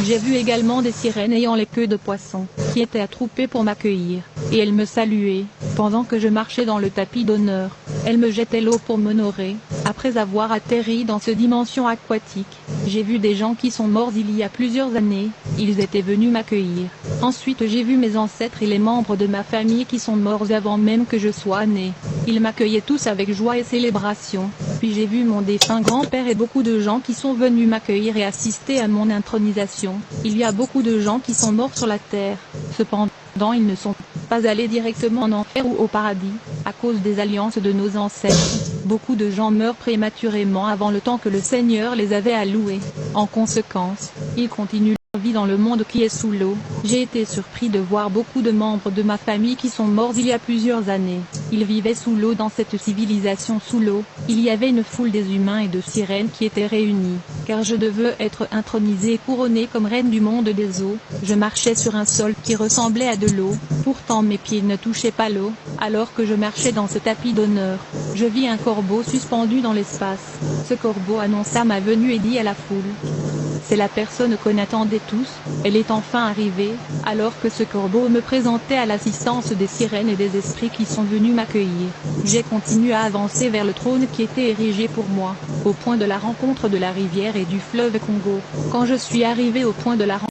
J'ai vu également des sirènes ayant les queues de poisson, qui étaient attroupées pour m'accueillir, et elles me saluaient, pendant que je marchais dans le tapis d'honneur. Elles me jetaient l'eau pour m'honorer. Après avoir atterri dans cette dimension aquatique, j'ai vu des gens qui sont morts il y a plusieurs années, ils étaient venus m'accueillir. Ensuite j'ai vu mes ancêtres et les membres de ma famille qui sont morts avant même que je sois né. Ils m'accueillaient tous avec joie et célébration. Puis j'ai vu mon défunt grand-père et beaucoup de gens qui sont venus m'accueillir et assister à mon intronisation. Il y a beaucoup de gens qui sont morts sur la terre. Cependant ils ne sont pas allés directement en enfer ou au paradis, à cause des alliances de nos ancêtres. Beaucoup de gens meurent prématurément avant le temps que le Seigneur les avait alloués. En conséquence, ils continuent leur vie dans le monde qui est sous l'eau. J'ai été surpris de voir beaucoup de membres de ma famille qui sont morts il y a plusieurs années. Ils vivaient sous l'eau dans cette civilisation sous l'eau. Il y avait une foule des humains et de sirènes qui étaient réunis, car je devais être intronisée et couronnée comme reine du monde des eaux. Je marchais sur un sol qui ressemblait à de l'eau, pourtant mes pieds ne touchaient pas l'eau. Alors que je marchais dans ce tapis d'honneur, je vis un corbeau suspendu dans l'espace. Ce corbeau annonça ma venue et dit à la foule: c'est la personne qu'on attendait tous, elle est enfin arrivée. Alors que ce corbeau me présentait à l'assistance des sirènes et des esprits qui sont venus m'accueillir, j'ai continué à avancer vers le trône qui était érigé pour moi, au point de la rencontre de la rivière et du fleuve Congo. Quand je suis arrivé au point de la rencontre,